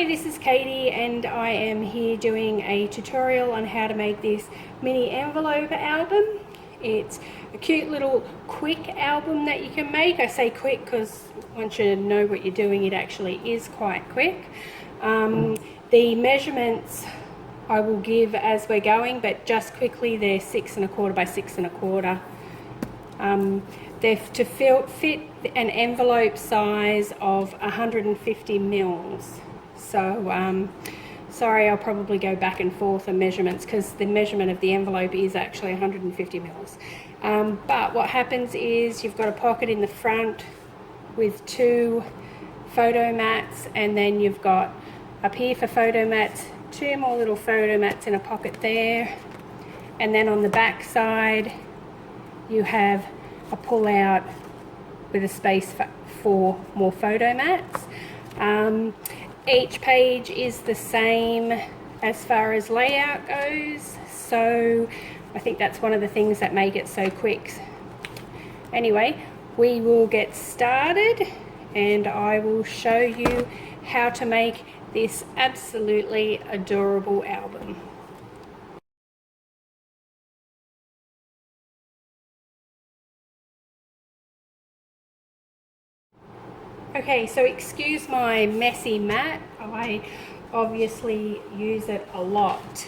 Hi, this is Katie and I am here doing a tutorial on how to make this mini envelope album. It's a cute little quick album that you can make. I say quick because once you know what you're doing, it actually is quite quick. The measurements I will give as we're going, but just quickly, they're 6 1/4 by 6 1/4. They're to fit an envelope size of 150 mils. So sorry, I'll probably go back and forth on measurements because the measurement of the envelope is actually 150 mils. But what happens is you've got a pocket in the front with 2 photo mats, and then you've got up here for photo mats 2 more little photo mats in a pocket there, and then on the back side you have a pull out with a space for 4 more photo mats. Each page is the same as far as layout goes, so I think that's one of the things that make it so quick. Anyway, we will get started and I will show you how to make this absolutely adorable album. Okay, so excuse my messy mat. I obviously use it a lot.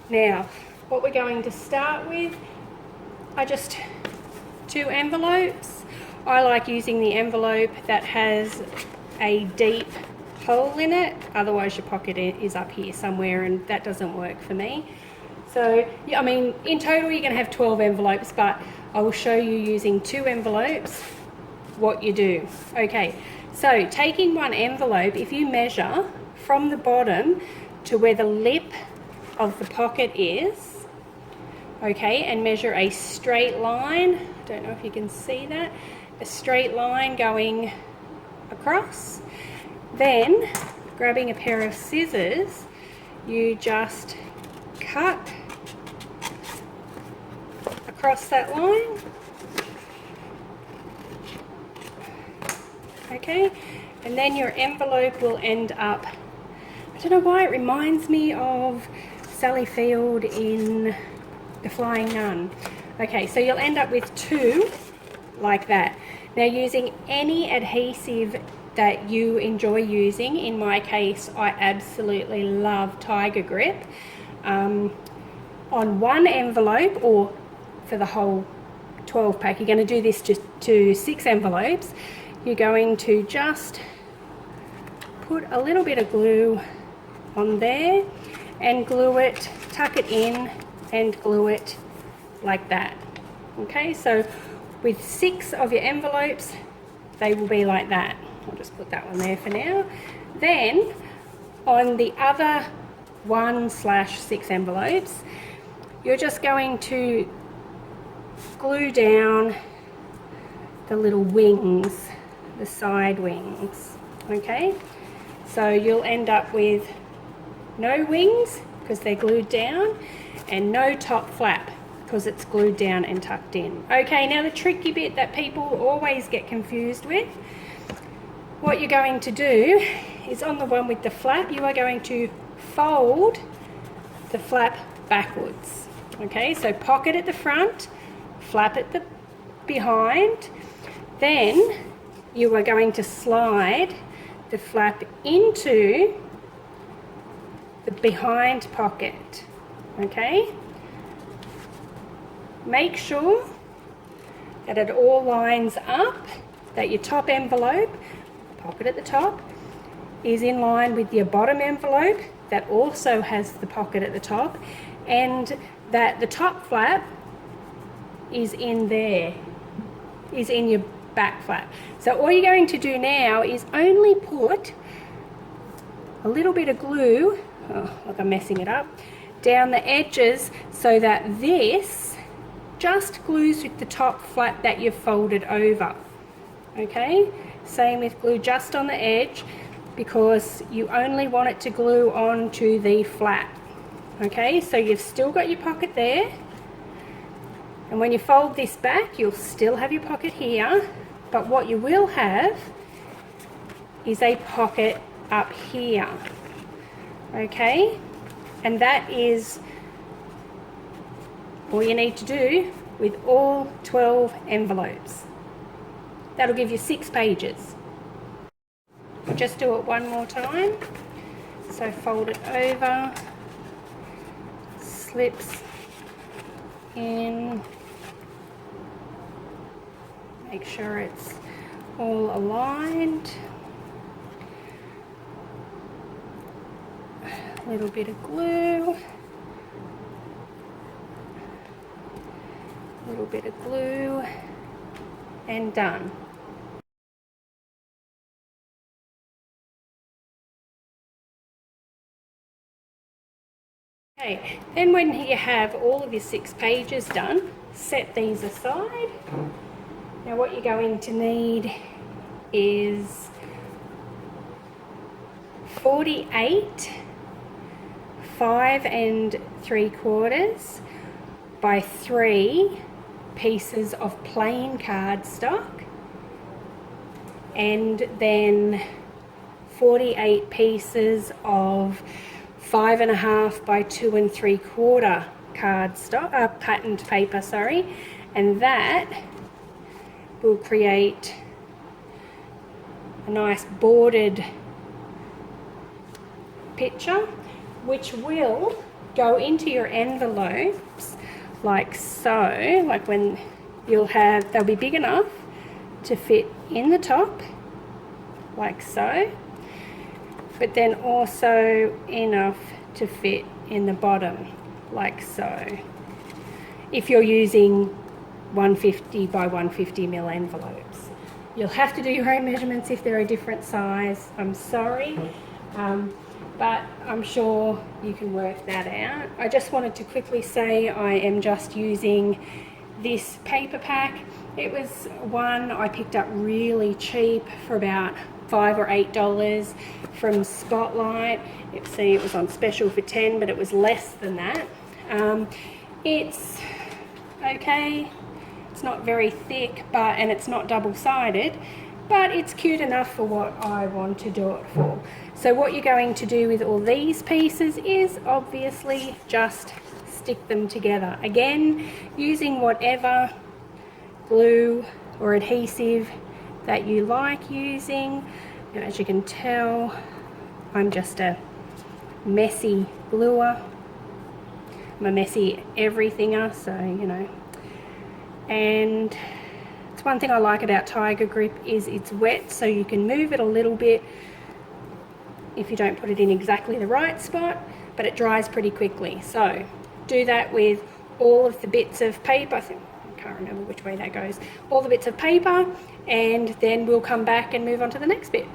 Now, what we're going to start with are just 2 envelopes. I like using the envelope that has a deep hole in it, otherwise your pocket is up here somewhere and that doesn't work for me. So, yeah, I mean, in total you're going to have 12 envelopes, but I will show you using 2 envelopes what you do. Okay, so taking one envelope, if you measure from the bottom to where the lip of the pocket is, okay, and measure a straight line, I don't know if you can see that, a straight line going across, then grabbing a pair of scissors, you just cut across that line. Okay, and then your envelope will end up, I don't know why it reminds me of Sally Field in The Flying Nun. Okay, so you'll end up with 2 like that. Now, using any adhesive that you enjoy using, in my case I absolutely love Tiger Grip, on one envelope or for the whole 12 pack, you're going to do this to 6 envelopes. You're going to just put a little bit of glue on there and glue it, tuck it in and glue it like that. Okay, so with 6 of your envelopes, they will be like that. I'll just put that one there for now. Then on the other 1/6 envelopes, you're just going to glue down the little wings, the side wings. Okay, so you'll end up with no wings because they're glued down, and no top flap because it's glued down and tucked in. Okay, now the tricky bit that people always get confused with, what you're going to do is on the one with the flap, you are going to fold the flap backwards. Okay, so pocket at the front, flap at the behind, then you are going to slide the flap into the behind pocket. Okay, make sure that it all lines up, that your top envelope, pocket at the top, is in line with your bottom envelope that also has the pocket at the top, and that the top flap is in there, is in your back flap. So all you're going to do now is only put a little bit of glue, oh, look, I'm messing it up, down the edges so that this just glues with the top flap that you've folded over. Okay, same with glue just on the edge because you only want it to glue onto the flap. Okay, so you've still got your pocket there, and when you fold this back you'll still have your pocket here, but what you will have is a pocket up here. Okay, and that is all you need to do with all 12 envelopes. That'll give you 6 pages. I'll just do it one more time. So fold it over, slips in, make sure it's all aligned. A little bit of glue, a little bit of glue, and done. Okay, then when you have all of your 6 pages done, set these aside. Now what you're going to need is 48 5 3/4 by 3 pieces of plain cardstock, and then 48 pieces of 5 1/2 by 2 3/4 cardstock, patterned paper, sorry, and that will create a nice bordered picture, which will go into your envelopes like so. Like when they'll be big enough to fit in the top, like so, but then also enough to fit in the bottom, like so, if you're using 150 by 150 ml envelopes. You'll have to do your own measurements if they're a different size. I'm sorry, but I'm sure you can work that out. I just wanted to quickly say I am just using this paper pack. It was one I picked up really cheap for about $5 or $8 from Spotlight. See, it was on special for 10, but it was less than that. It's okay. It's not very thick, and it's not double-sided, but it's cute enough for what I want to do it for. So what you're going to do with all these pieces is obviously just stick them together. Again, using whatever glue or adhesive that you like using. Now, as you can tell, I'm just a messy gluer. I'm a messy everythinger, so you know. And it's one thing I like about Tiger Grip is it's wet, so you can move it a little bit if you don't put it in exactly the right spot, but it dries pretty quickly. So do that with all of the bits of paper. I can't remember which way that goes. All the bits of paper, and then we'll come back and move on to the next bit.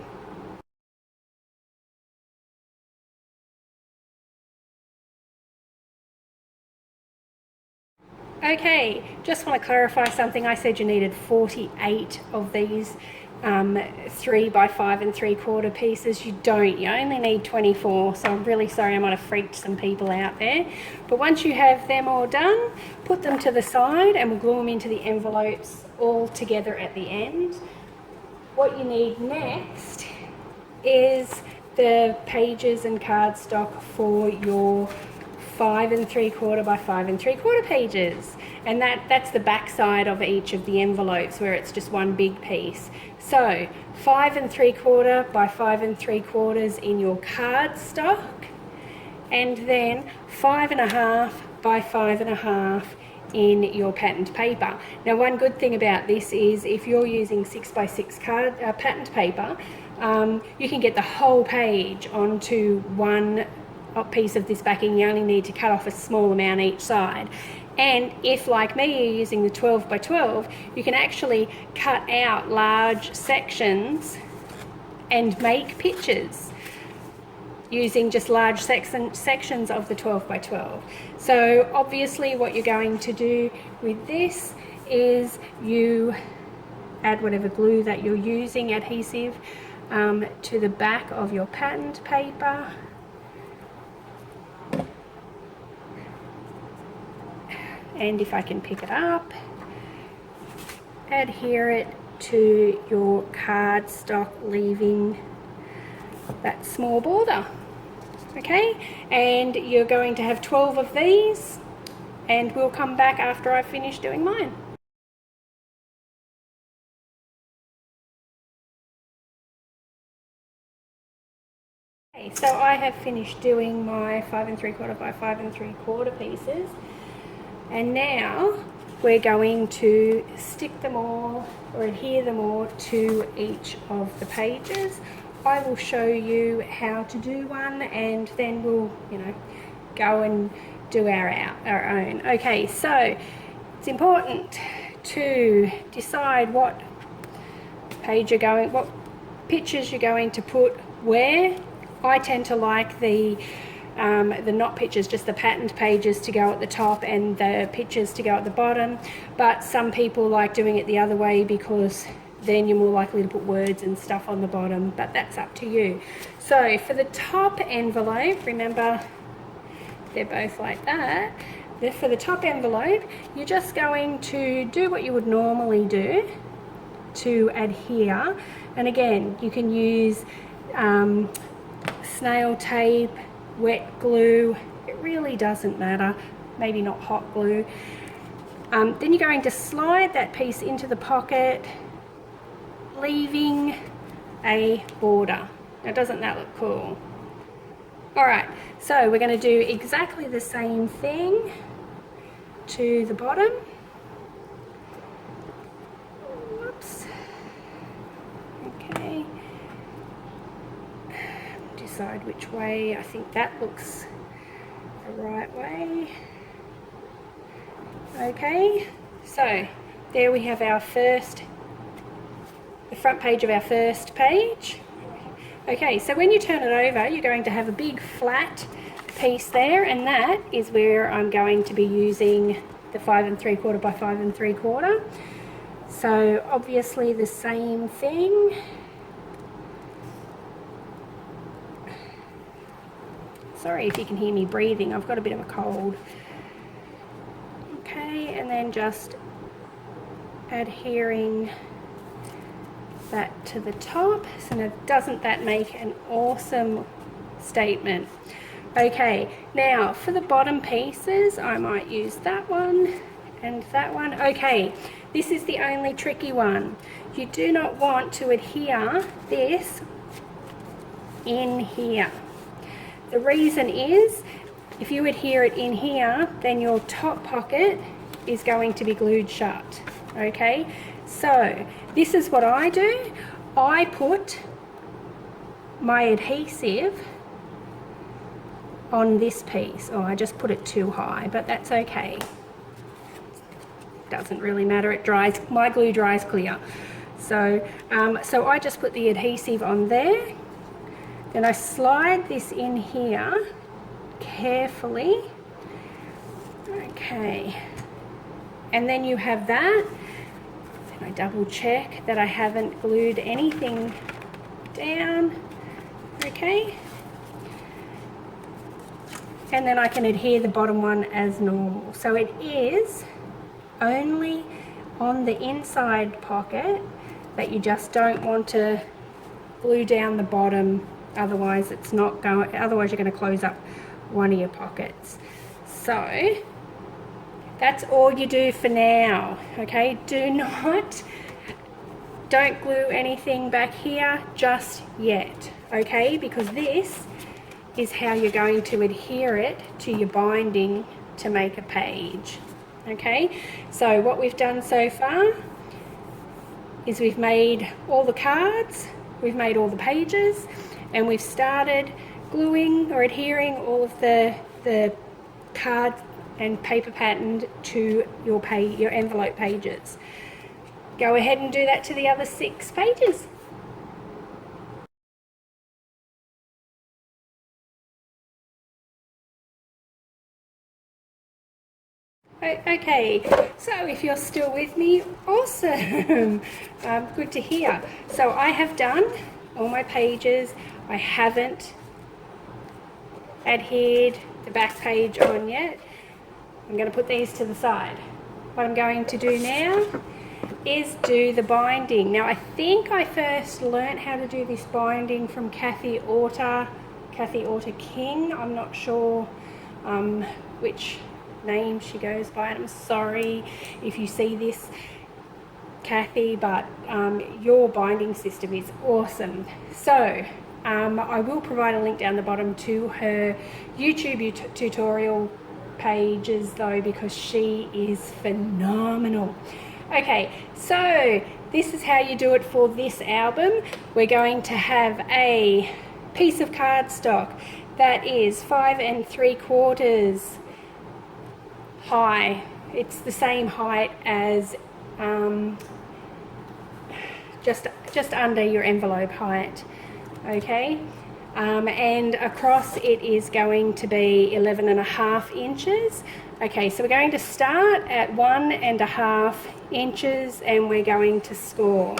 Okay, just want to clarify something. I said you needed 48 of these 3 by 5 3/4 pieces. You don't, you only need 24, so I'm really sorry, I might have freaked some people out there. But once you have them all done, put them to the side and we'll glue them into the envelopes all together at the end. What you need next is the pages and cardstock for your 5 3/4 by 5 3/4 pages, and that's the back side of each of the envelopes where it's just one big piece. So 5 3/4 by 5 3/4 in your cardstock, and then 5 1/2 by 5 1/2 in your patterned paper. Now, one good thing about this is if you're using 6 by 6 patterned paper, you can get the whole page onto one piece of this backing. You only need to cut off a small amount each side. And if, like me, you're using the 12 by 12, you can actually cut out large sections and make pictures using just large sections of the 12 by 12. So obviously what you're going to do with this is you add whatever glue that you're using, adhesive, to the back of your patterned paper. And if I can pick it up, adhere it to your cardstock, leaving that small border. Okay, and you're going to have 12 of these, and we'll come back after I've finished doing mine. Okay, so I have finished doing my 5 3/4 by 5 3/4 pieces, and now we're going to stick them all or adhere them all to each of the pages. I will show you how to do one, and then we'll, go and do our own. Okay, so it's important to decide what pictures you're going to put where. I tend to like the not pictures, just the patterned pages to go at the top and the pictures to go at the bottom, but some people like doing it the other way because then you're more likely to put words and stuff on the bottom, but that's up to you. So for the top envelope, remember they're both like that. For the top envelope, you're just going to do what you would normally do to adhere, and again you can use snail tape, wet glue, it really doesn't matter, maybe not hot glue. Then you're going to slide that piece into the pocket, leaving a border. Now doesn't that look cool? Alright, so we're going to do exactly the same thing to the bottom. Whoops. Okay. Decide which way. I think that looks the right way. Okay, so there we have our the front page of our first page. Okay, so when you turn it over, you're going to have a big flat piece there, and that is where I'm going to be using the 5 3/4 by 5 3/4. So obviously the same thing. Sorry if you can hear me breathing, I've got a bit of a cold. Okay, and then just adhering that to the top. So now, doesn't that make an awesome statement? Okay, now for the bottom pieces, I might use that one and that one. Okay, this is the only tricky one. You do not want to adhere this in here. The reason is, if you adhere it in here, then your top pocket is going to be glued shut. Okay, so this is what I do. I put my adhesive on this piece. Oh, I just put it too high, but that's okay. Doesn't really matter, it dries, my glue dries clear. So, so I just put the adhesive on there. Then I slide this in here carefully. Okay, and then you have that. Then I double check that I haven't glued anything down. Okay, and then I can adhere the bottom one as normal. So it is only on the inside pocket that you just don't want to glue down the bottom, otherwise it's not going, otherwise you're going to close up one of your pockets. So that's all you do for now. Okay, don't glue anything back here just yet, okay, because this is how you're going to adhere it to your binding to make a page. Okay, so what we've done so far is we've made all the cards, we've made all the pages, and we've started gluing or adhering all of the card and paper pattern to your envelope pages. Go ahead and do that to the other 6 pages. Okay, so if you're still with me, awesome. Good to hear. So I have done all my pages. I haven't adhered the back page on yet. I'm going to put these to the side. What I'm going to do now is do the binding. Now I think I first learnt how to do this binding from Orta Kathy Orta King. I'm not sure which name she goes by, and I'm sorry if you see this, Kathy, but your binding system is awesome. So I will provide a link down the bottom to her YouTube tutorial pages though, because she is phenomenal. Okay, so this is how you do it for this album. We're going to have a piece of cardstock that is 5 3/4 high. It's the same height as just under your envelope height, okay? And across it is going to be 11.5 inches. Okay, so we're going to start at 1.5 inches and we're going to score.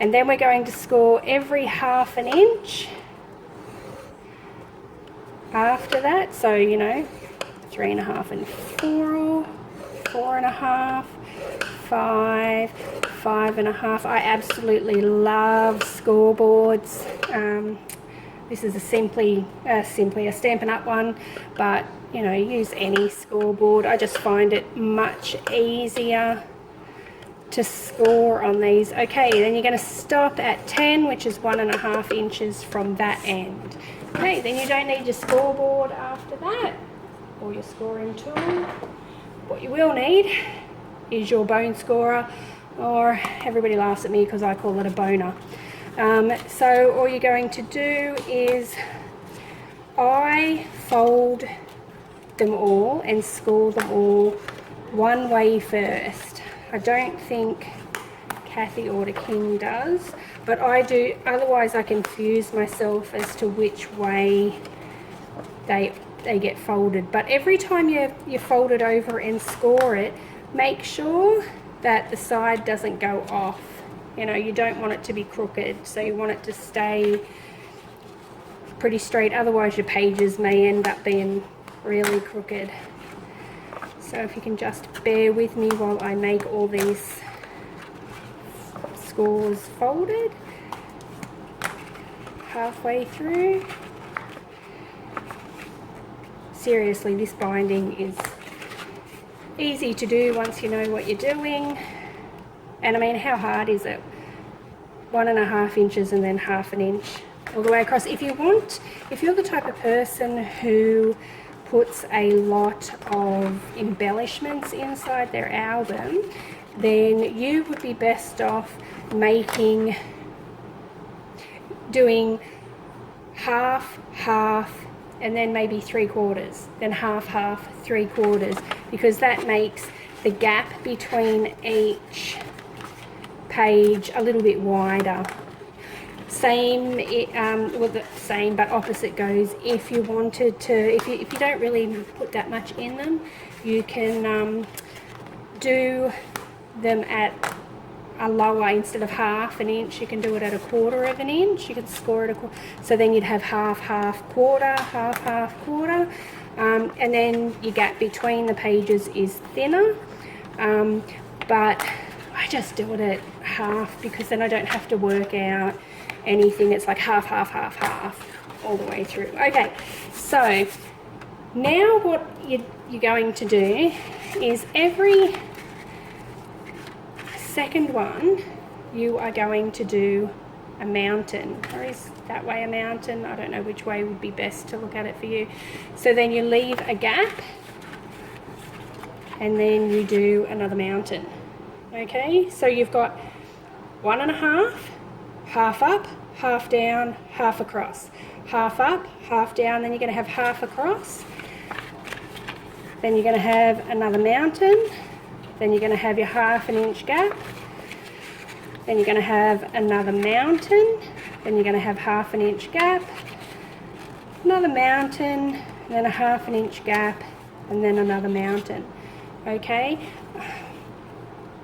And then we're going to score every 1/2 inch after that. So, you know, 3.5 and 4, 4.5, 5, 5.5. I absolutely love scoreboards. This is a simply a Stampin' Up one, but you know, use any scoreboard. I just find it much easier to score on these. Okay, then you're going to stop at 10, which is 1.5 inches from that end. Okay, then you don't need your scoreboard after that, or your scoring tool. What you will need is your bone scorer, or everybody laughs at me because I call it a boner. So all you're going to do is I fold them all and score them all one way first. I don't think Kathy Orta King does, but I do, otherwise I confuse myself as to which way they get folded. But every time you fold it over and score it, make sure that the side doesn't go off. You know, you don't want it to be crooked, so you want it to stay pretty straight, otherwise your pages may end up being really crooked. So if you can just bear with me while I make all these scores folded halfway through. Seriously, this binding is easy to do once you know what you're doing. And I mean, how hard is it? 1.5 inches and then 1/2 inch all the way across. If you're the type of person who puts a lot of embellishments inside their album, then you would be best off doing half, half, and then maybe 3/4, then half, half, 3/4, because that makes the gap between each page a little bit wider. Same, well, the same but opposite goes if you wanted to, if you don't really put that much in them, you can do them at a lower, instead of 1/2 inch, you can do it at 1/4 inch. You can score it so then you'd have half, half, quarter, half, half, quarter, and then your gap between the pages is thinner, but I just do it at half because then I don't have to work out anything. It's like half, half, half, half all the way through. Okay, so now what you're going to do is every second one you are going to do a mountain, or is that way a mountain? I don't know which way would be best to look at it for you. So then you leave a gap and then you do another mountain. Okay, so you've got 1.5, half up, half down, half across, half up, half down, then you're going to have half across, then you're going to have another mountain, then you're going to have your 1/2 inch gap, then you're going to have another mountain, then you're going to have 1/2 inch gap, another mountain, then a 1/2 inch gap, and then another mountain. Okay,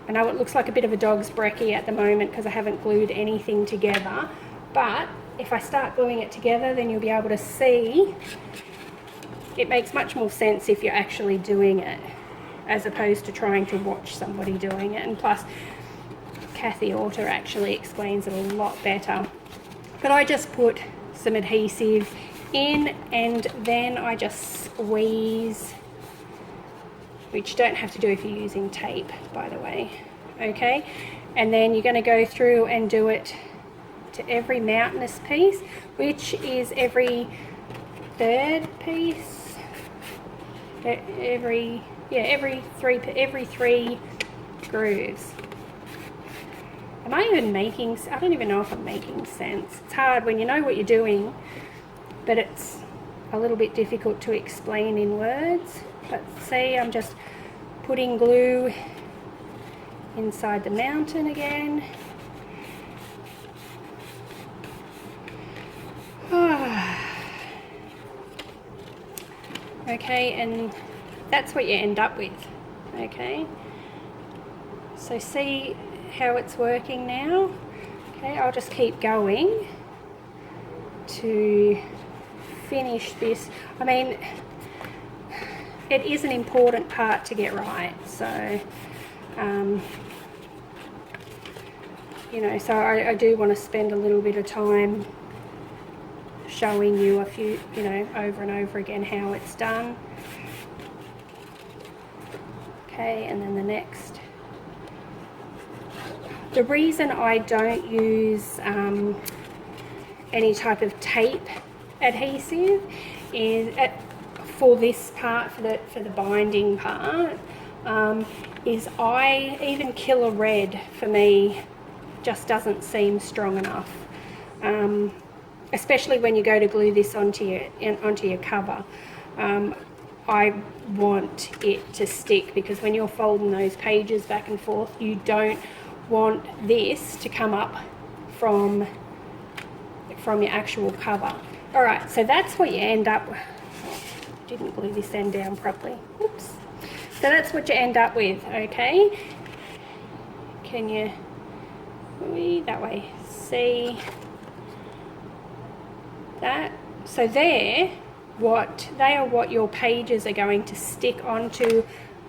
I know it looks like a bit of a dog's brekkie at the moment because I haven't glued anything together, but if I start gluing it together, then you'll be able to see it makes much more sense if you're actually doing it as opposed to trying to watch somebody doing it. And plus, Kathy Orta actually explains it a lot better. But I just put some adhesive in, and then I just squeeze, which you don't have to do if you're using tape, by the way. Okay, and then you're going to go through and do it to every mountainous piece, which is every third piece, every three grooves. Am I even making, I don't even know if I'm making sense. It's hard when you know what you're doing, but it's a little bit difficult to explain in words. But see, I'm just putting glue inside the mountain again. Okay, and that's what you end up with. Okay, so see how it's working now. Okay, I'll just keep going to finish this. I mean, it is an important part to get right, so you know, so I do want to spend a little bit of time showing you a few, you know, over and over again how it's done. Okay, and then the next. The reason I don't use any type of tape adhesive is for this part, for the binding part, is even Killer Red for me just doesn't seem strong enough. Especially when you go to glue this onto your cover. I want it to stick, because when you're folding those pages back and forth, you don't want this to come up from your actual cover. All right, so that's what you end up with. Didn't glue this end down properly. Oops. So that's what you end up with, okay? Can you, that way, see that? So they are what your pages are going to stick onto,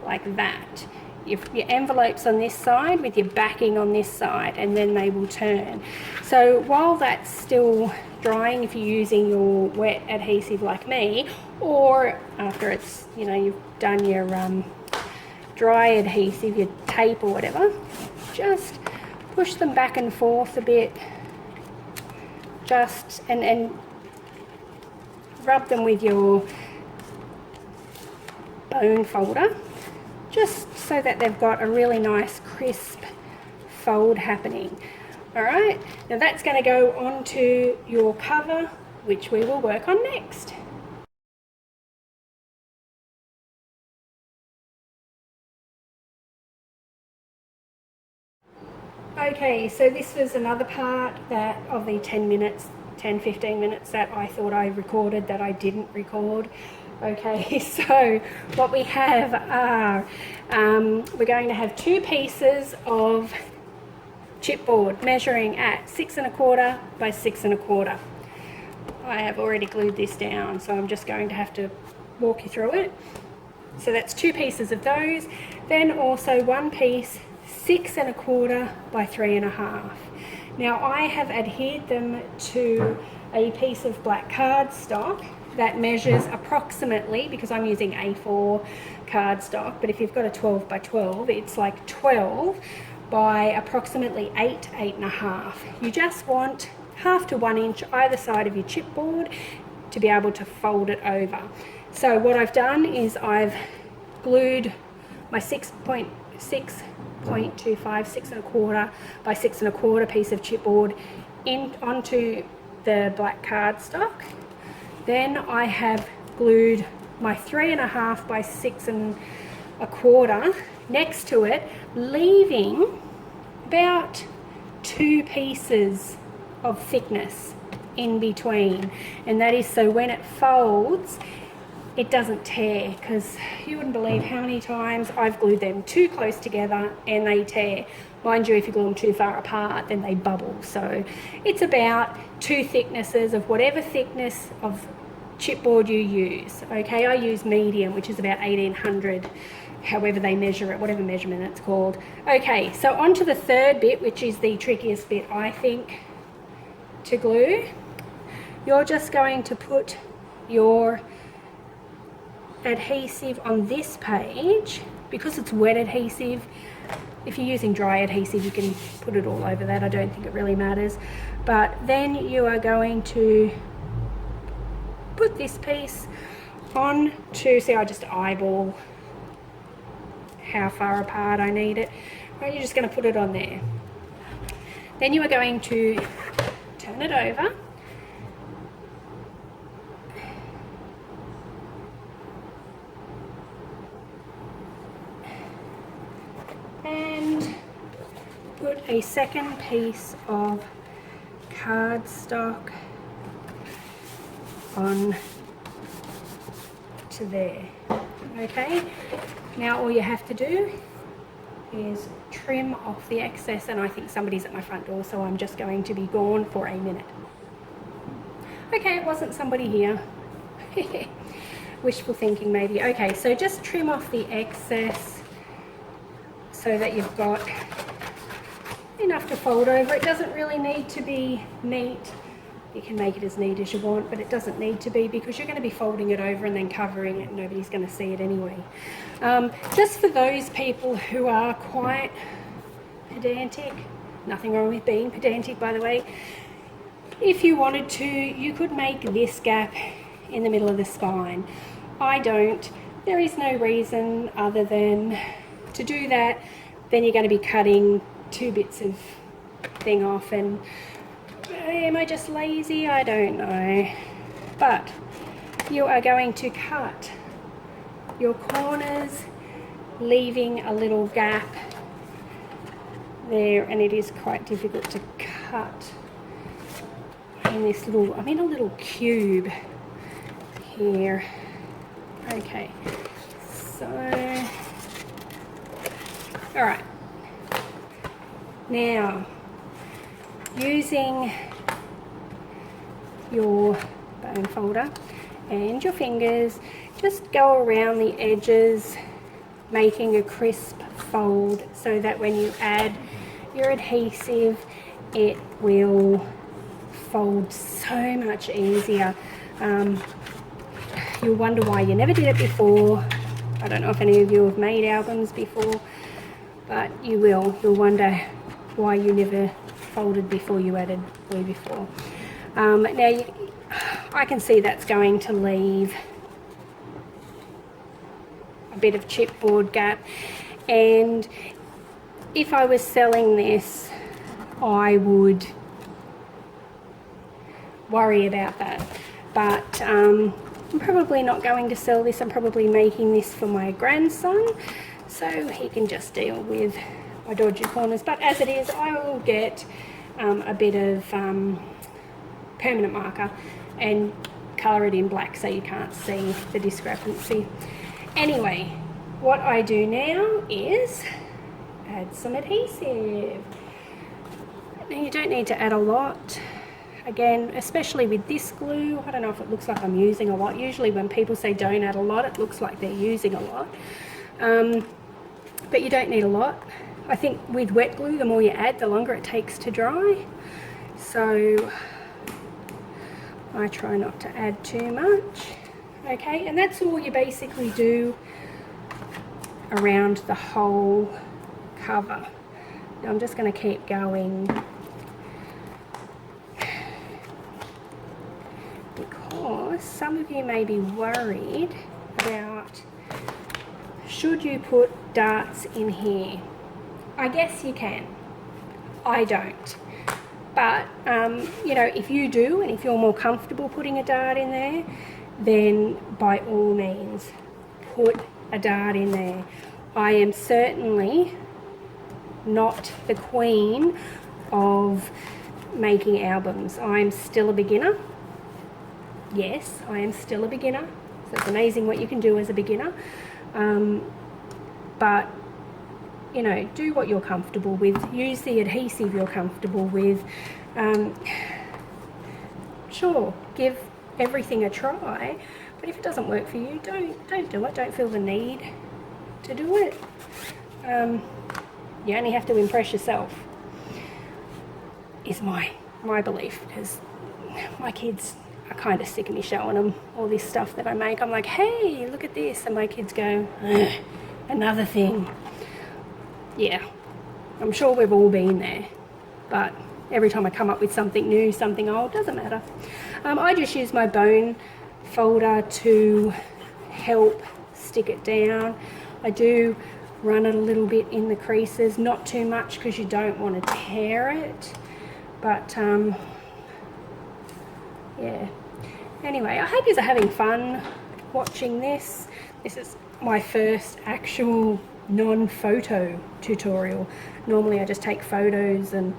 like that. Your envelopes on this side with your backing on this side, and then they will turn. So while that's still drying, if you're using your wet adhesive like me, or after it's, you know, you've done your dry adhesive, your tape or whatever, just push them back and forth a bit, just and rub them with your bone folder, just so that they've got a really nice crisp fold happening. All right, now that's going to go onto your cover, which we will work on next. Okay, so this was another part of the 10 15 minutes that I thought I recorded that I didn't record. Okay, so what we have are, we're going to have 2 pieces of chipboard measuring at 6 1/4 by 6 1/4. I have already glued this down, so I'm just going to have to walk you through it. So that's 2 pieces of those. Then also 1 piece 6 1/4 by 3 1/2. Now I have adhered them to a piece of black cardstock that measures approximately, because I'm using A4 cardstock, but if you've got a 12 by 12, it's like 12 by approximately 8 1/2. You just want 1/2 to 1 inch either side of your chipboard to be able to fold it over. So what I've done is I've glued my 6.25, 6 1/4 by 6 1/4 piece of chipboard onto the black cardstock. Then I have glued my 3 1/2 by 6 1/4 next to it, leaving about 2 pieces of thickness in between, and that is so when it folds it doesn't tear, because you wouldn't believe how many times I've glued them too close together and they tear. Mind you, if you glue them too far apart, then they bubble. So it's about 2 thicknesses of whatever thickness of chipboard you use. Okay, I use medium, which is about 1800, however they measure it, whatever measurement it's called. Okay, so on to the third bit, which is the trickiest bit, I think, to glue. You're just going to put your adhesive on this page, because it's wet adhesive. If you're using dry adhesive, you can put it all over that. I don't think it really matters. But then you are going to put this piece on to, see, I just eyeball how far apart I need it. Right, you're just going to put it on there. Then you are going to turn it over. And put a second piece of cardstock on to there. Okay, now all you have to do is trim off the excess, and I think somebody's at my front door, so I'm just going to be gone for a minute. Okay, it wasn't somebody here. Wishful thinking maybe. Okay, so just trim off the excess so that you've got enough to fold over. It doesn't really need to be neat. You can make it as neat as you want, but it doesn't need to be, because you're going to be folding it over and then covering it. Nobody's going to see it anyway. Just for those people who are quite pedantic, nothing wrong with being pedantic, by the way, if you wanted to, you could make this gap in the middle of the spine. I don't. There is no reason other than to do that. Then you're going to be cutting 2 bits of thing off, and am I just lazy? I don't know. But you are going to cut your corners, leaving a little gap there, and it is quite difficult to cut in this little, I'm in a little cube here. Okay, so, all right. Now, using your bone folder and your fingers, just go around the edges, making a crisp fold so that when you add your adhesive, it will fold so much easier. You'll wonder why you never did it before. I don't know if any of you have made albums before, but you will. You'll wonder why you never folded before you added glue before. Now I can see that's going to leave a bit of chipboard gap, and if I was selling this, I would worry about that. But I'm probably not going to sell this. I'm probably making this for my grandson, so he can just deal with my dodgy corners. But as it is, I will get a bit of permanent marker and colour it in black so you can't see the discrepancy. Anyway, what I do now is add some adhesive. Now you don't need to add a lot. Again, especially with this glue, I don't know if it looks like I'm using a lot. Usually when people say don't add a lot, it looks like they're using a lot. But you don't need a lot. I think with wet glue, the more you add, the longer it takes to dry. So I try not to add too much. Okay, and that's all you basically do around the whole cover. Now I'm just going to keep going because some of you may be worried about, should you put darts in here? I guess you can. I don't. But, you know, if you do, and if you're more comfortable putting a dart in there, then by all means, put a dart in there. I am certainly not the queen of making albums. I'm still a beginner. Yes, I am still a beginner. So it's amazing what you can do as a beginner. But, you know, do what you're comfortable with. Use the adhesive you're comfortable with. Sure, give everything a try, but if it doesn't work for you, don't do it. Don't feel the need to do it. You only have to impress yourself, is my belief, because my kids are kind of sick of me showing them all this stuff that I make. I'm like, hey, look at this. And my kids go, another thing. Yeah, I'm sure we've all been there. But every time I come up with something new, something old, doesn't matter. I just use my bone folder to help stick it down. I do run it a little bit in the creases, not too much because you don't want to tear it. But yeah. Anyway, I hope you're having fun watching this. This is my first actual non-photo tutorial. Normally I just take photos and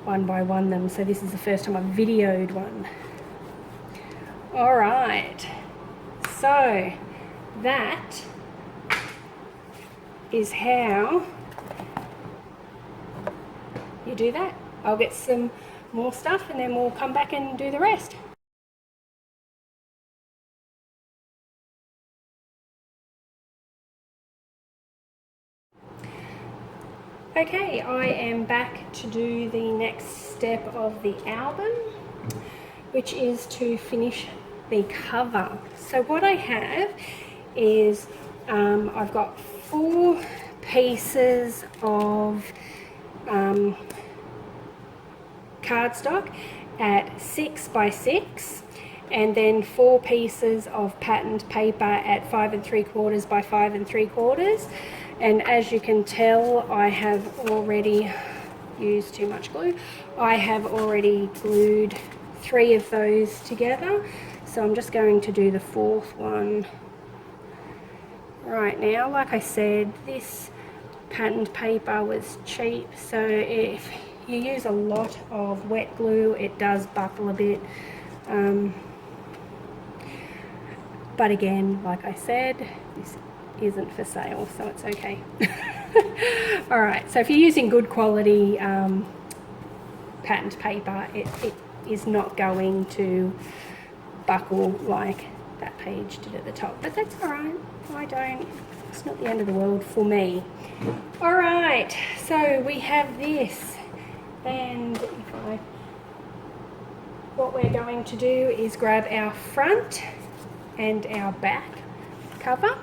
one by one them, so this is the first time I've videoed one. Alright, so that is how you do that. I'll get some more stuff and then we'll come back and do the rest. Okay, I am back to do the next step of the album, which is to finish the cover. So what I have is I've got 4 pieces of cardstock at 6 by 6, and then 4 pieces of patterned paper at 5 3/4 by 5 3/4. And as you can tell, I have already used too much glue. I have already glued 3 of those together, so I'm just going to do the 4th one right now. Like I said, this patterned paper was cheap, so if you use a lot of wet glue, it does buckle a bit. But again, like I said, this isn't for sale, so it's okay. Alright, so if you're using good quality patterned paper, it is not going to buckle like that page did at the top, but that's alright. It's not the end of the world for me. Alright, so we have this, and what we're going to do is grab our front and our back cover,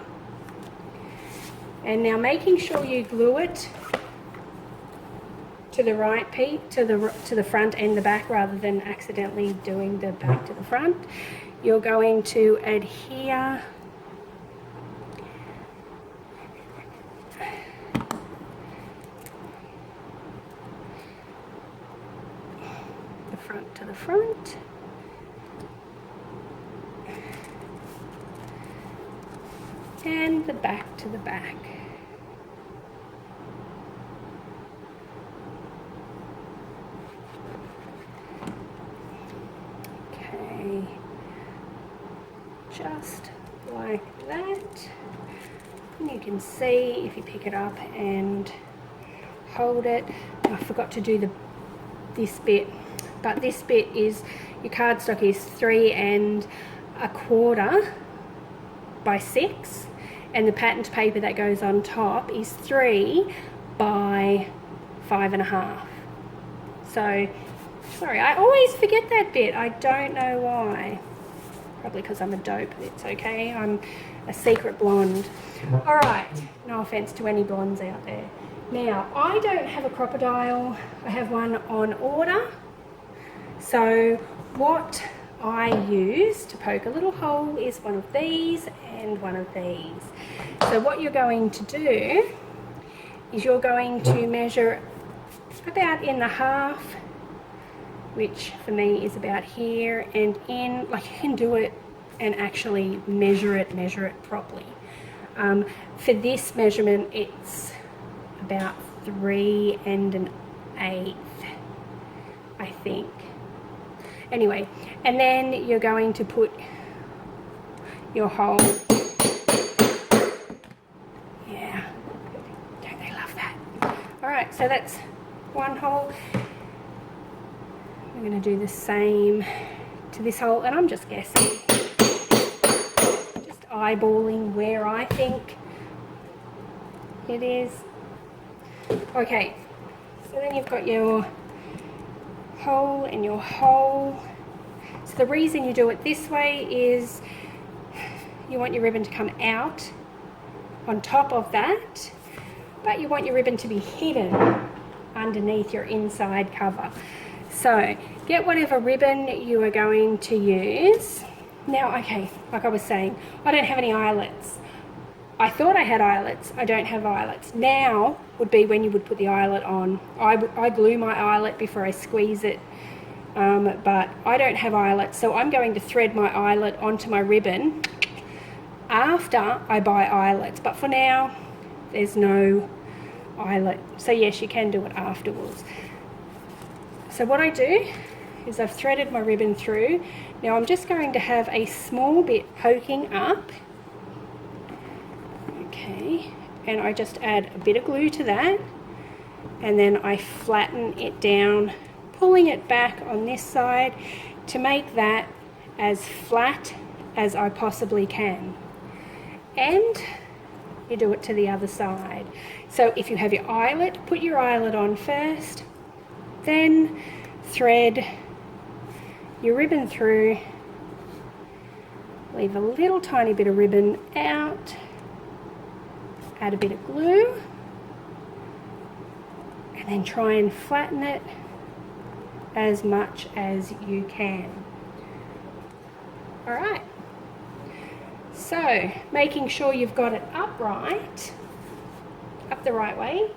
and now making sure you glue it to the right piece, to the front and the back, rather than accidentally doing the back to the front. You're going to adhere the front to the front, and the back to the back. Okay, just like that. And you can see if you pick it up and hold it. I forgot to do this bit, but this bit is, your cardstock is 3 1/4 by 6, and the patterned paper that goes on top is 3 by 5 1/2. So, sorry, I always forget that bit. I don't know why. Probably because I'm a dope. It's okay. I'm a secret blonde. Alright, no offense to any blondes out there. Now, I don't have a crocodile. I have one on order. So, what I use to poke a little hole is one of these and one of these. So what you're going to do is you're going to measure about in the half, which for me is about here, and in, like, you can do it and actually measure it properly. For this measurement, it's about 3 1/8, I think. Anyway, and then you're going to put your hole. Yeah, don't they love that? Alright, so that's one hole. We're going to do the same to this hole, and I'm just guessing, just eyeballing where I think it is. Okay, so then you've got your hole and your hole. So the reason you do it this way is you want your ribbon to come out on top of that, but you want your ribbon to be hidden underneath your inside cover. So get whatever ribbon you are going to use. Now, okay, like I was saying, I don't have any eyelets. I thought I had eyelets. I don't have eyelets. Now would be when you would put the eyelet on. I glue my eyelet before I squeeze it, but I don't have eyelets, so I'm going to thread my eyelet onto my ribbon after I buy eyelets. But for now, there's no eyelet. So yes, you can do it afterwards. So what I do is I've threaded my ribbon through. Now I'm just going to have a small bit poking up. Okay, and I just add a bit of glue to that, and then I flatten it down, pulling it back on this side to make that as flat as I possibly can. And you do it to the other side. So if you have your eyelet, put your eyelet on first, then thread your ribbon through, leave a little tiny bit of ribbon out, add a bit of glue, and then try and flatten it as much as you can. All right, so making sure you've got it upright, up the right way,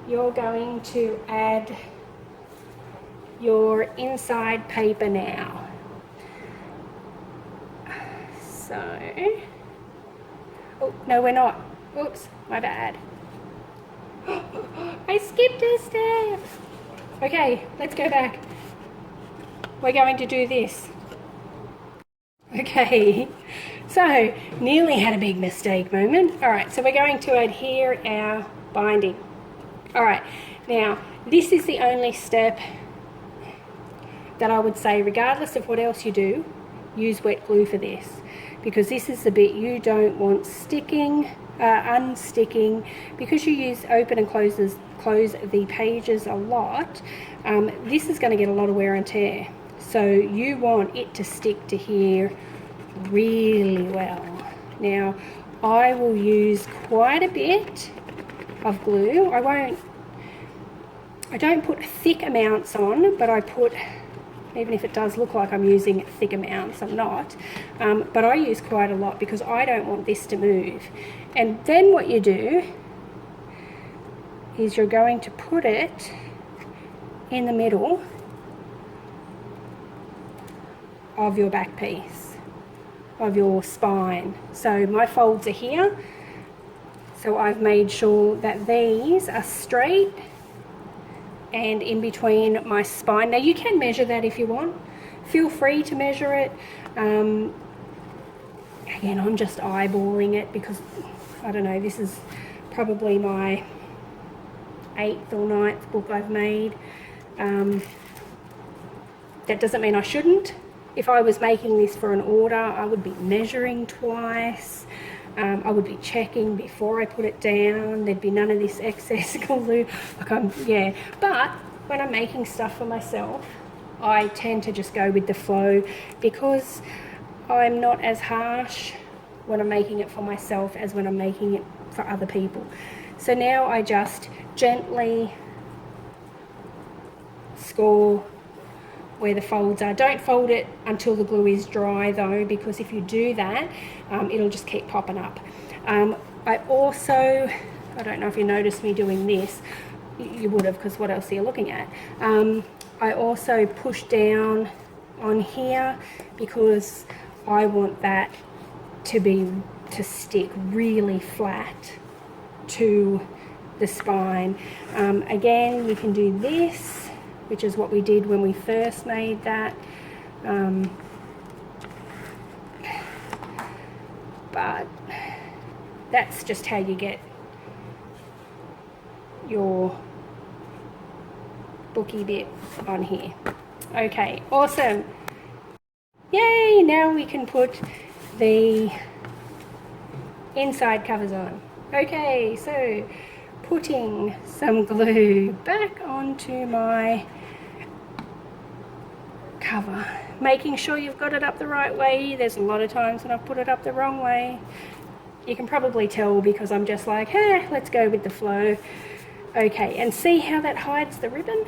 you're going to add your inside paper now. So, oh, no, we're not. Oops, my bad. I skipped a step. Okay, let's go back. We're going to do this. Okay, so nearly had a big mistake moment. All right, so we're going to adhere our binding. All right, now this is the only step that I would say, regardless of what else you do, use wet glue for this, because this is the bit you don't want sticking, unsticking, because you use open and close the pages a lot. This is going to get a lot of wear and tear, so you want it to stick to here really well. Now I will use quite a bit of glue. I don't put thick amounts on, but I put, even if it does look like I'm using thick amounts, I'm not. But I use quite a lot because I don't want this to move. And then what you do is you're going to put it in the middle of your back piece, of your spine. So my folds are here. So I've made sure that these are straight and in between my spine. Now you can measure that if you want. Feel free to measure it. Again, I'm just eyeballing it because, I don't know, this is probably my 8th or 9th book I've made. That doesn't mean I shouldn't. If I was making this for an order, I would be measuring twice. I would be checking before I put it down. There'd be none of this excess glue. Yeah. But when I'm making stuff for myself, I tend to just go with the flow because I'm not as harsh when I'm making it for myself as when I'm making it for other people. So now I just gently score where the folds are. Don't fold it until the glue is dry though, because if you do that, it'll just keep popping up. I also, I don't know if you noticed me doing this, you would have, because what else are you looking at? I also push down on here because I want that to stick really flat to the spine. Again, you can do this, which is what we did when we first made that. But that's just how you get your booky bit on here. Okay, awesome. Yay, now we can put the inside covers on. Okay, so putting some glue back onto my cover. making sure you've got it up the right way. There's a lot of times when I've put it up the wrong way. You can probably tell because I'm just like, hey, let's go with the flow. Okay, and see how that hides the ribbon?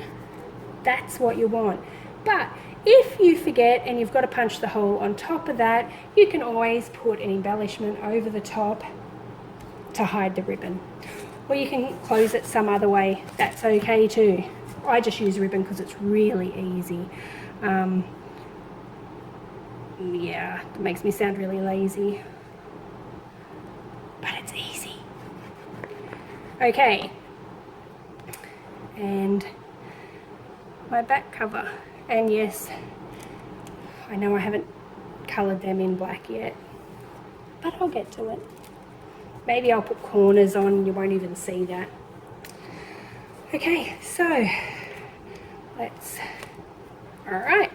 That's what you want. But if you forget and you've got to punch the hole on top of that, you can always put an embellishment over the top to hide the ribbon. Or you can close it some other way. That's okay too. I just use ribbon because it's really easy. Yeah, it makes me sound really lazy. But it's easy. Okay. And my back cover. And yes, I know I haven't coloured them in black yet, but I'll get to it. Maybe I'll put corners on and you won't even see that. Okay, so let's, all right,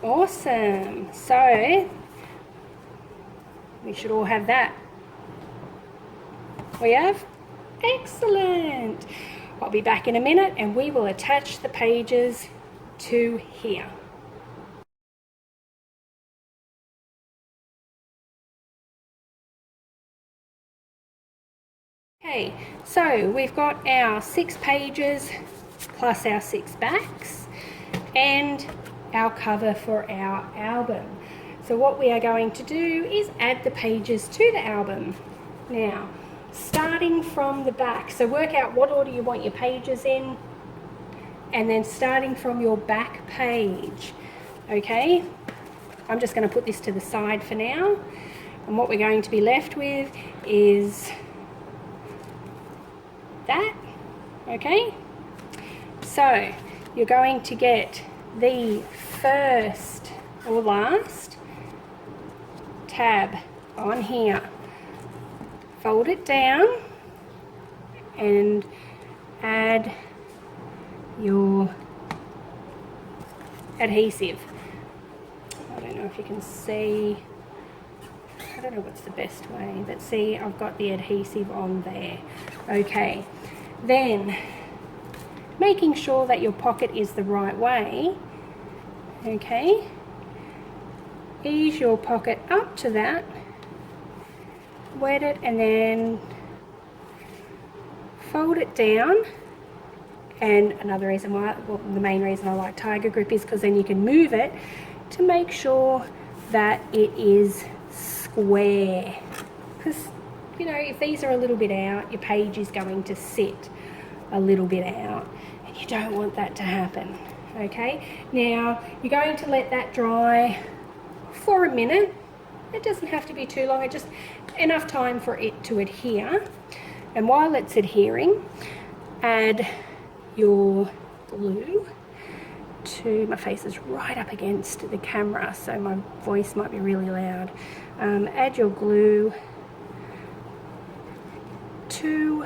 awesome. So we should all have that. We have? Excellent. I'll be back in a minute and we will attach the pages to here. Okay, so we've got our 6 pages plus our 6 backs and our cover for our album. So what we are going to do is add the pages to the album. Now, starting from the back, so work out what order you want your pages in, and then starting from your back page. Okay, I'm just going to put this to the side for now, and what we're going to be left with is that. Okay, so you're going to get the first or last tab on here, fold it down and add your adhesive. I don't know if you can see, I don't know what's the best way, but see, I've got the adhesive on there. Okay, then making sure that your pocket is the right way. Okay, ease your pocket up to that, wet it, and then fold it down. And another reason why, well, the main reason I like Tiger Grip is because then you can move it to make sure that it is square. Because, you know, if these are a little bit out, your page is going to sit a little bit out, and you don't want that to happen. Okay, now you're going to let that dry for a minute. It doesn't have to be too long, it's just enough time for it to adhere. And while it's adhering, add your glue to, my face is right up against the camera so my voice might be really loud. Add your glue to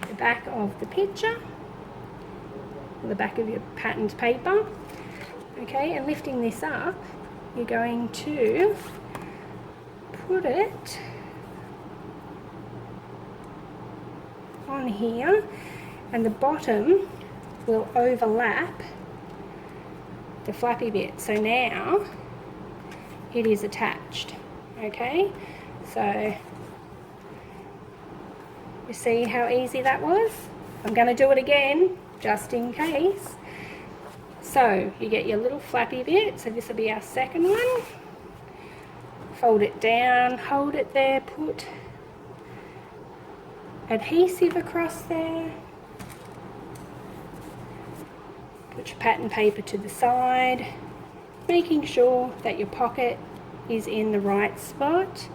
the back of the picture, the back of your patterned paper. Okay, and lifting this up, you're going to put it on here, and the bottom will overlap the flappy bit. So now it is attached. Okay, so you see how easy that was? I'm going to do it again just in case. So you get your little flappy bit, so this will be our second one. Fold it down, hold it there, put adhesive across there, put your pattern paper to the side, making sure that your pocket is in the right spot.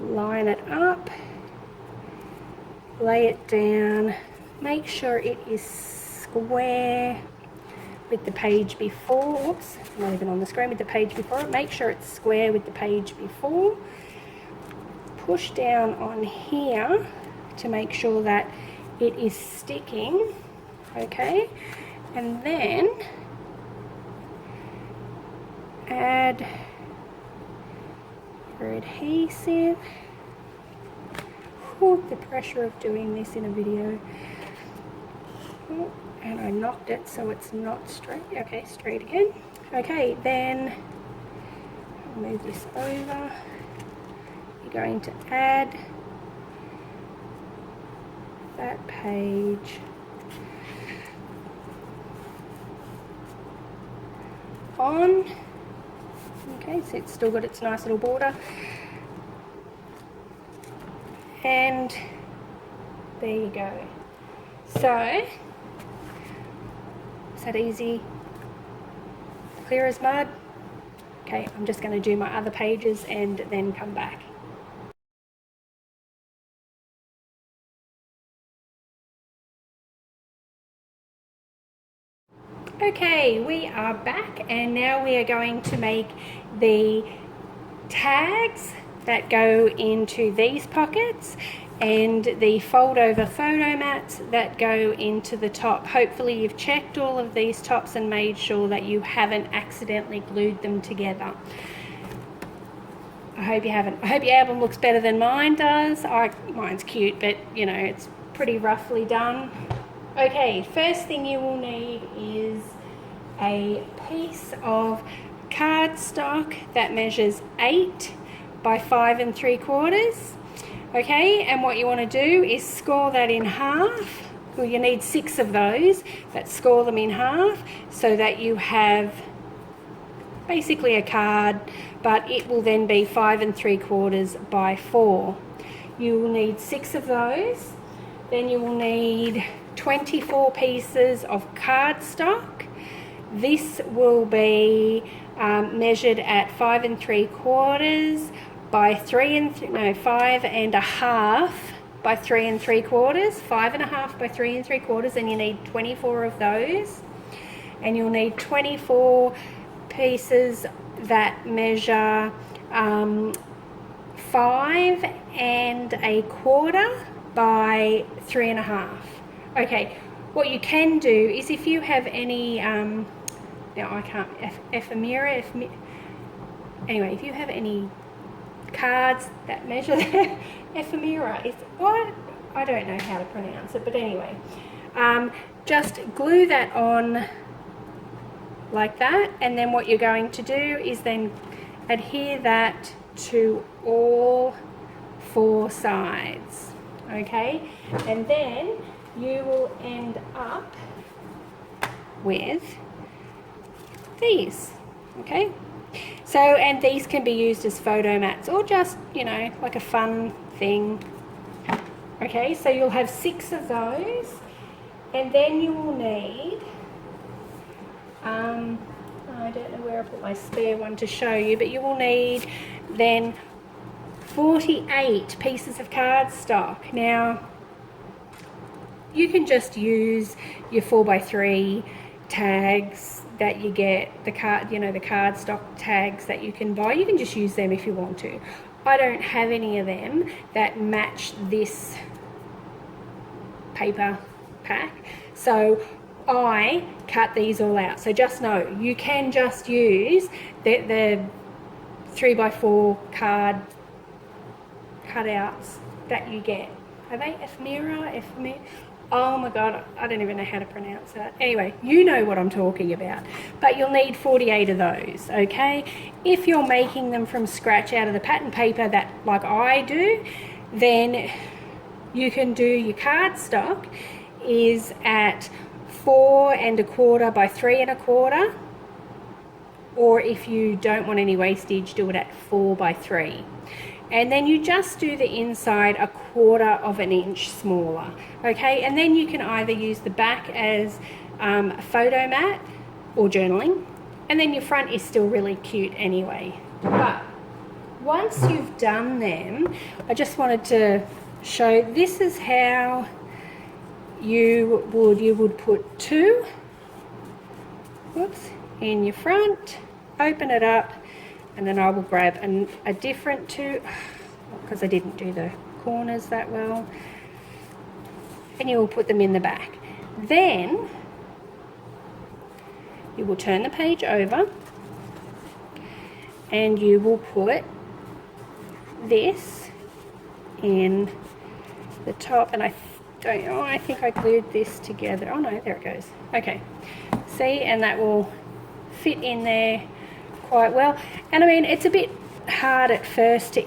Line it up, lay it down, make sure it is square with the page before. Oops, not even on the screen, with the page before it. Make sure it's square with the page before. Push down on here to make sure that it is sticking. Okay, and then add your adhesive. Ooh, the pressure of doing this in a video. Oh, and I knocked it so it's not straight. Okay, straight again. Okay, then I'll move this over. You're going to add that page on. Okay, so it's still got its nice little border. And there you go. So, is that easy? Clear as mud? Okay, I'm just going to do my other pages and then come back. Okay, we are back, and now we are going to make the tags that go into these pockets and the fold over photo mats that go into the top. Hopefully you've checked all of these tops and made sure that you haven't accidentally glued them together. I hope you haven't. I hope your album looks better than mine does. Mine's cute, but you know, it's pretty roughly done. Okay, first thing you will need is a piece of cardstock that measures 8 by 5 3/4. Okay, and what you want to do is score that in half. Well, you need 6 of those, but score them in half so that you have basically a card, but it will then be 5 3/4 by 4. You will need 6 of those. Then you will need 24 pieces of cardstock. This will be measured at 5 3/4 by 5 1/2 by 3 3/4, 5 1/2 by 3 3/4, and you need 24 of those. And you'll need 24 pieces that measure 5 1/4 by 3 1/2. Okay, what you can do is if you have any, now I can't, ephemera, anyway, if you have any cards that measure that, ephemera is, what? I don't know how to pronounce it, but anyway, just glue that on like that, and then what you're going to do is then adhere that to all 4 sides, okay, and then you will end up with these, okay. So, and these can be used as photo mats or just, you know, like a fun thing. Okay, so you'll have 6 of those, and then you will need, I don't know where I put my spare one to show you, but you will need then 48 pieces of cardstock. Now, you can just use your 4x3 tags that you get, the cardstock tags that you can buy. You can just use them if you want to. I don't have any of them that match this paper pack, so I cut these all out. So just know, you can just use the 3x4 card cutouts that you get. Are they ephemera? Oh my god, I don't even know how to pronounce that. Anyway, you know what I'm talking about. But you'll need 48 of those, okay? If you're making them from scratch out of the pattern paper that, like I do, then you can do your cardstock is at 4 1/4 by 3 1/4, or if you don't want any wastage, do it at 4 by 3. And then you just do the inside 1/4 of an inch smaller, okay? And then you can either use the back as a photo mat or journaling, and then your front is still really cute anyway. But once you've done them, I just wanted to show, this is how you would put 2, whoops, in your front, open it up, and then I will grab a different 2, because I didn't do the corners that well, and you will put them in the back. Then you will turn the page over and you will put this in the top, and I think I glued this together. Oh no, there it goes. Okay, see, and that will fit in there quite well. And I mean, it's a bit hard at first to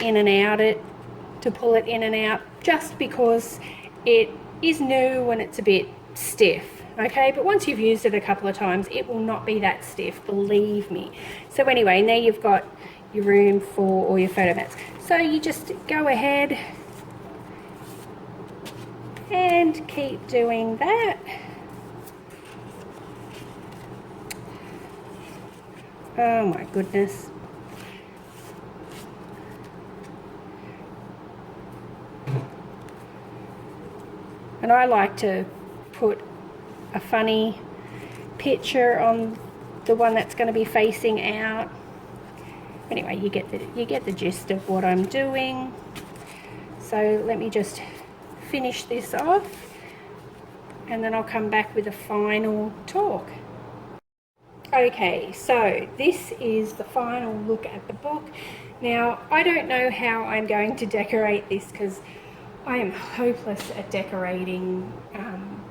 pull it in and out, just because it is new and it's a bit stiff. Okay, but once you've used it a couple of times, it will not be that stiff, believe me. So anyway, now you've got your room for all your photo mats. So you just go ahead and keep doing that. Oh my goodness. And I like to put a funny picture on the one that's going to be facing out. Anyway, you get the gist of what I'm doing. So let me just finish this off, and then I'll come back with a final talk. Okay, so this is the final look at the book. Now, I don't know how I'm going to decorate this, because I am hopeless at decorating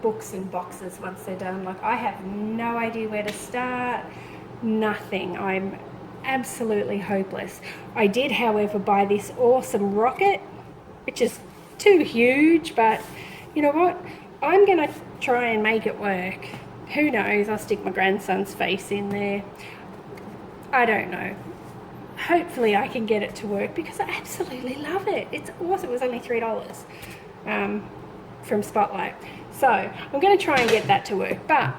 books and boxes once they're done. Like, I have no idea where to start, nothing. I'm absolutely hopeless. I did, however, buy this awesome rocket, which is too huge, but you know what? I'm going to try and make it work. Who knows? I'll stick my grandson's face in there. I don't know. Hopefully I can get it to work, because I absolutely love it. It's awesome. It was only $3 from Spotlight. So I'm going to try and get that to work. But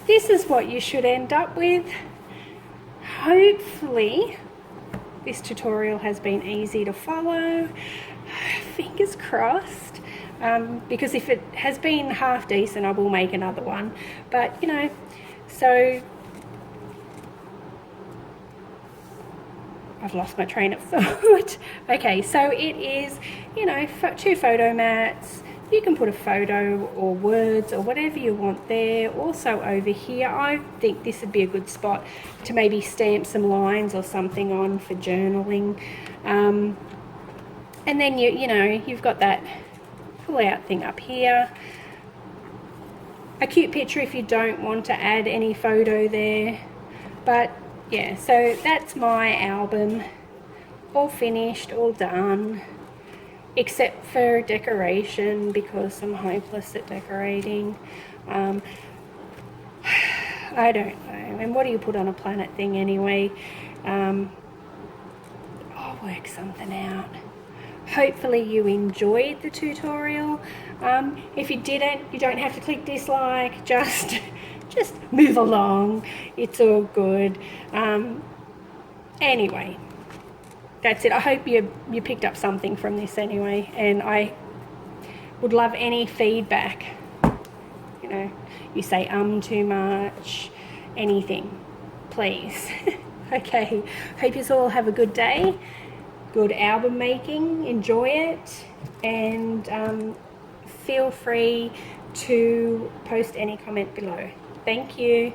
this is what you should end up with. Hopefully this tutorial has been easy to follow. Fingers crossed. Because if it has been half decent, I will make another one. But, you know, so I've lost my train of thought. Okay, so it is, you know, 2 photo mats. You can put a photo or words or whatever you want there. Also over here, I think this would be a good spot to maybe stamp some lines or something on for journaling. And then you know, you've got that pull out thing up here. A cute picture if you don't want to add any photo there. But yeah, so that's my album, all finished, all done, except for decoration, because I'm hopeless at decorating. I don't know. And what do you put on a planet thing anyway? I'll work something out. Hopefully you enjoyed the tutorial. If you didn't, you don't have to click dislike. Just move along. It's all good. Anyway, that's it. I hope you picked up something from this anyway, and I would love any feedback. You know, you say too much, anything, please. Okay, hope you all have a good day, good album making, enjoy it, and feel free to post any comment below. Thank you.